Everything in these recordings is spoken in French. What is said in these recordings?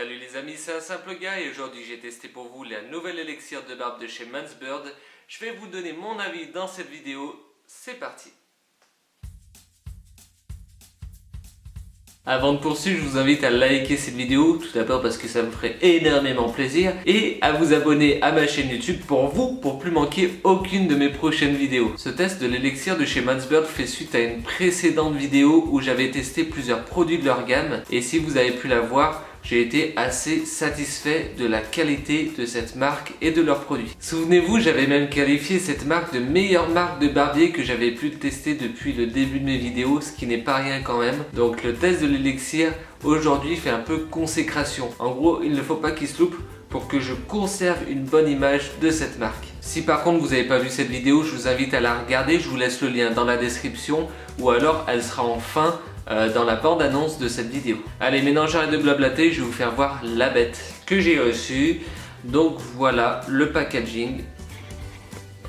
Salut les amis, c'est un simple gars et aujourd'hui j'ai testé pour vous la nouvelle élixir de barbe de chez Mansbird. Je vais vous donner mon avis dans cette vidéo, c'est parti. Avant de poursuivre, je vous invite à liker cette vidéo, tout d'abord parce que ça me ferait énormément plaisir, et à vous abonner à ma chaîne YouTube pour plus manquer aucune de mes prochaines vidéos. Ce test de l'élixir de chez Mansbird fait suite à une précédente vidéo où j'avais testé plusieurs produits de leur gamme, et si vous avez pu la voir, j'ai été assez satisfait de la qualité de cette marque et de leurs produits. Souvenez-vous, j'avais même qualifié cette marque de meilleure marque de barbier que j'avais pu tester depuis le début de mes vidéos, ce qui n'est pas rien quand même. Donc le test de l'élixir aujourd'hui fait un peu consécration. En gros, il ne faut pas qu'il se loupe pour que je conserve une bonne image de cette marque. Si par contre vous n'avez pas vu cette vidéo, je vous invite à la regarder, je vous laisse le lien dans la description ou alors elle sera en fin dans la bande-annonce de cette vidéo. Allez, maintenant j'arrête de blablater, je vais vous faire voir la bête que j'ai reçue. Donc voilà le packaging.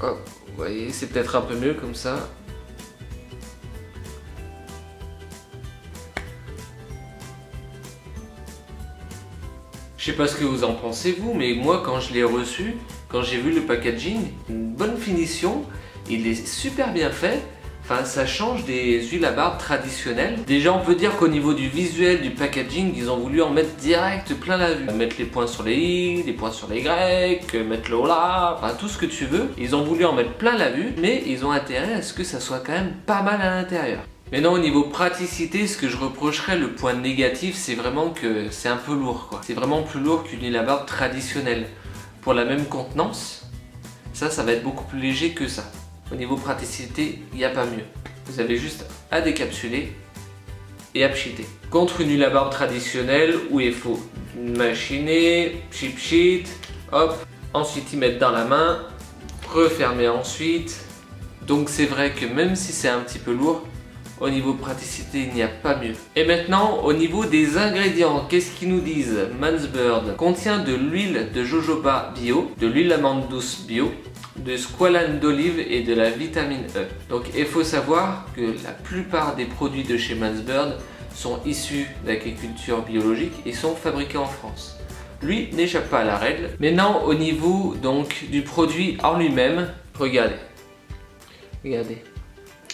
Oh, vous voyez, c'est peut-être un peu mieux comme ça. Je sais pas ce que vous en pensez vous, mais moi quand je l'ai reçu, quand j'ai vu le packaging, une bonne finition, il est super bien fait. Enfin, ça change des huiles à barbe traditionnelles. Déjà, on peut dire qu'au niveau du visuel, du packaging, ils ont voulu en mettre direct plein la vue. Mettre les points sur les i, les points sur les grecs, mettre le là, enfin tout ce que tu veux. Ils ont voulu en mettre plein la vue, mais ils ont intérêt à ce que ça soit quand même pas mal à l'intérieur. Maintenant, au niveau praticité, ce que je reprocherais, le point négatif, c'est vraiment que c'est un peu lourd, quoi. C'est vraiment plus lourd qu'une huile à barbe traditionnelle. Pour la même contenance, ça va être beaucoup plus léger que ça. Au niveau praticité, il n'y a pas mieux. Vous avez juste à décapsuler et à pchiter. Contre une huile à barbe traditionnelle où il faut machiner, pchit, hop, ensuite y mettre dans la main, refermer ensuite. Donc c'est vrai que même si c'est un petit peu lourd, au niveau praticité, il n'y a pas mieux. Et maintenant, au niveau des ingrédients, qu'est-ce qu'ils nous disent? Mansbird contient de l'huile de jojoba bio, de l'huile d'amande douce bio, de squalane d'olive et de la vitamine E. Donc il faut savoir que la plupart des produits de chez Mansbird sont issus d'agriculture biologique et sont fabriqués en France. Lui n'échappe pas à la règle. Maintenant au niveau donc du produit en lui-même, regardez.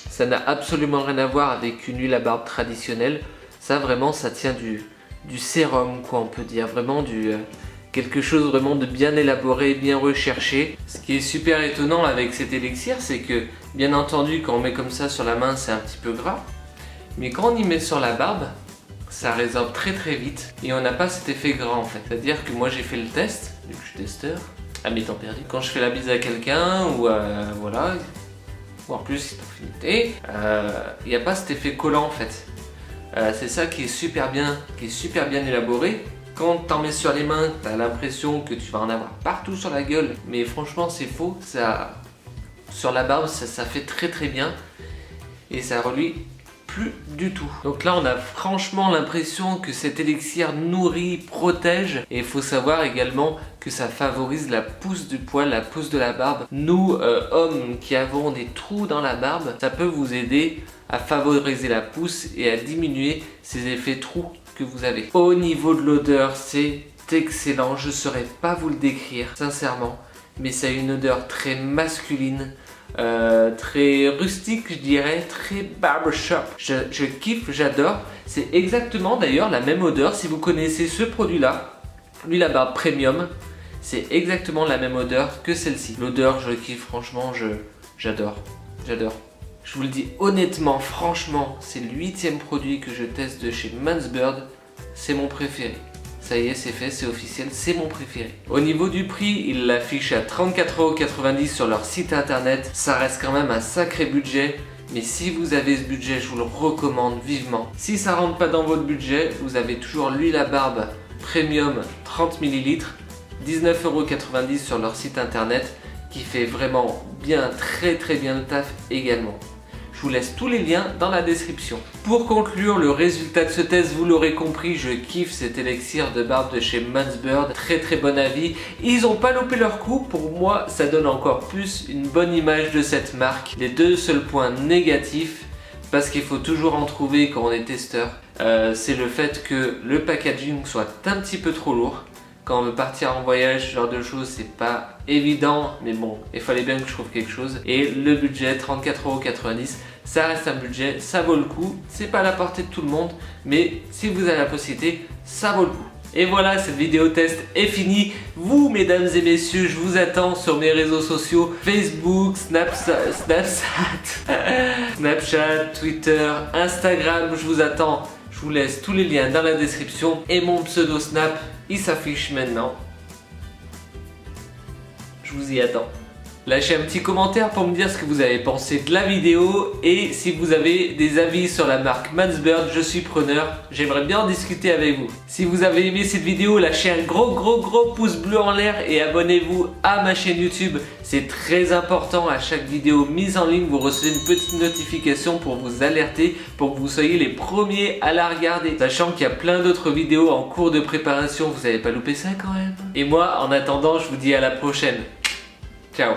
Ça n'a absolument rien à voir avec une huile à barbe traditionnelle. Ça vraiment ça tient du sérum quoi, on peut dire vraiment quelque chose vraiment de bien élaboré, bien recherché. Ce qui est super étonnant avec cet élixir, c'est que bien entendu quand on met comme ça sur la main c'est un petit peu gras, mais quand on y met sur la barbe, ça résorbe très vite et on n'a pas cet effet gras en fait. C'est-à-dire que moi j'ai fait le test, vu que je suis testeur, à mes temps perdus. Quand je fais la bise à quelqu'un ou voilà, ou en plus c'est affinité, il n'y a pas cet effet collant en fait. C'est ça qui est super bien élaboré. Quand t'en mets sur les mains, t'as l'impression que tu vas en avoir partout sur la gueule. Mais franchement, c'est faux. Ça, sur la barbe, ça fait très bien. Et ça reluit plus du tout. Donc là, on a franchement l'impression que cet élixir nourrit, protège. Et il faut savoir également que ça favorise la pousse du poil, la pousse de la barbe. Nous, hommes qui avons des trous dans la barbe, ça peut vous aider à favoriser la pousse et à diminuer ces effets trous que vous avez. Au niveau de l'odeur, c'est excellent. Je ne saurais pas vous le décrire, sincèrement. Mais ça a une odeur très masculine, très rustique, je dirais, très barbershop. Je kiffe, j'adore. C'est exactement d'ailleurs la même odeur. Si vous connaissez ce produit-là, l'huile à barbe premium, c'est exactement la même odeur que celle-ci. L'odeur, je kiffe, franchement, j'adore. Je vous le dis honnêtement, franchement, c'est le 8e produit que je teste de chez Mansbird. C'est mon préféré. Ça y est, c'est fait, c'est officiel, c'est mon préféré. Au niveau du prix, ils l'affichent à 34,90 € sur leur site internet. Ça reste quand même un sacré budget. Mais si vous avez ce budget, je vous le recommande vivement. Si ça rentre pas dans votre budget, vous avez toujours l'huile à barbe premium 30 ml, 19,90 € sur leur site internet, qui fait vraiment bien, très bien le taf également. Je vous laisse tous les liens dans la description. Pour conclure, le résultat de ce test, vous l'aurez compris, je kiffe cet élixir de barbe de chez Mansbird. Très bon avis. Ils n'ont pas loupé leur coup. Pour moi, ça donne encore plus une bonne image de cette marque. Les deux seuls points négatifs, parce qu'il faut toujours en trouver quand on est testeur. c'est le fait que le packaging soit un petit peu trop lourd. Quand on veut partir en voyage, ce genre de choses, c'est pas évident, mais bon, il fallait bien que je trouve quelque chose. Et le budget, 34,90 €, ça reste un budget, ça vaut le coup. C'est pas à la portée de tout le monde, mais si vous avez la possibilité, ça vaut le coup. Et voilà, cette vidéo test est finie. Vous, mesdames et messieurs, je vous attends sur mes réseaux sociaux, Facebook, Snapchat, Twitter, Instagram, je vous attends. Je vous laisse tous les liens dans la description et mon pseudo Snap, il s'affiche maintenant. Je vous y attends. Lâchez un petit commentaire pour me dire ce que vous avez pensé de la vidéo et si vous avez des avis sur la marque Mansbird, je suis preneur. J'aimerais bien en discuter avec vous. Si vous avez aimé cette vidéo, lâchez un gros pouce bleu en l'air et abonnez-vous à ma chaîne YouTube. C'est très important, à chaque vidéo mise en ligne, vous recevez une petite notification pour vous alerter, pour que vous soyez les premiers à la regarder. Sachant qu'il y a plein d'autres vidéos en cours de préparation, vous n'avez pas loupé ça quand même. Et moi, en attendant, je vous dis à la prochaine. Ciao.